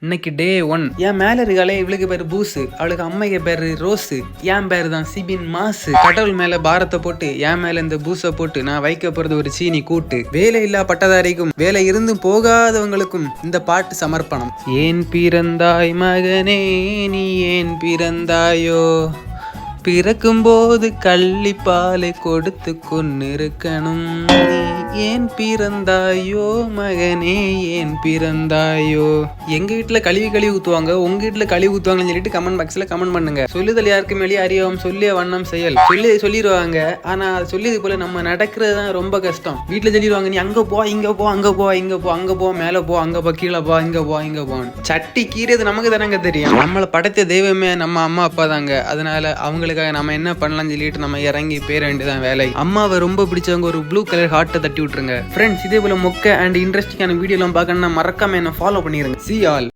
இன்னைக்கு டே 1. என் மேல இருக்காளே இவளுக்கு பேரு பூசு, அவளுக்கு அம்மைக்கு பேரு ரோஸு, என் பேரு தான் சிபின் மாசு. கடவுள் மேல பாரத்தை போட்டு என் மேல இந்த பூசை போட்டு நான் வைக்க போறது ஒரு சீனி கூட்டு. வேலை இல்லா பட்டதாரிக்கும் வேலை இருந்து போகாதவங்களுக்கும் இந்த பாட்டு சமர்ப்பணம். ஏன் பிறந்தாய் மகனே நீ ஏன் பிறந்தாயோ, பிறக்கும்போது கள்ளிப்பாலை கொடுத்து கொன்னிருக்கணும். நீ ஏன் பிறந்தாயோ மகனே ஏன் பிறந்தாயோ. எங்க வீட்டுல கழுவி ஊத்துவாங்க, உங்க வீட்டுல கழுவி ஊத்துவாங்கன்னு சொல்லிட்டு கமெண்ட் பாக்ஸ்ல கமெண்ட் பண்ணுங்க. சொல்லுதல் யாருக்கு மேலே அறியோம், சொல்லிய வண்ணம் செயல். சொல்லிடுவாங்க, ஆனா அது சொல்லியது போல நம்ம நடக்கிறது தான் ரொம்ப கஷ்டம். வீட்டுல சொல்லிடுவாங்க, நீ அங்க போ இங்க போ அங்க போ இங்க போ அங்க போ மேல போ அங்க போ கீழே போ இங்க போ இங்க போ. சட்டி கீறது நமக்கு தானங்க தெரியும். நம்மளை படைத்த தெய்வமே நம்ம அம்மா அப்பா தாங்க. அதனால அவங்களுக்கு நம்ம என்ன பண்ணலாம் சொல்லிட்டு நம்ம இறங்கி பேர வேண்டியதான் வேலை. அம்மாவை ரொம்ப பிடிச்சவங்க ஒரு ப்ளூ கலர் ஹார்ட்டை தட்டி விட்டுருங்க. ஃப்ரெண்ட்ஸ், இதே போல மொக்க அண்ட் இன்ட்ரெஸ்டிங்கான வீடியோ எல்லாம் பார்க்கணும்னா மறக்காம என்ன ஃபாலோ பண்ணிருங்க. See you all.